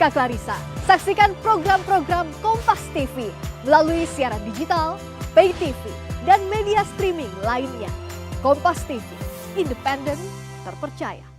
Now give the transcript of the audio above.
Rizka Clarissa. Saksikan program-program Kompas TV melalui siaran digital, pay TV, dan media streaming lainnya. Kompas TV, independen, terpercaya.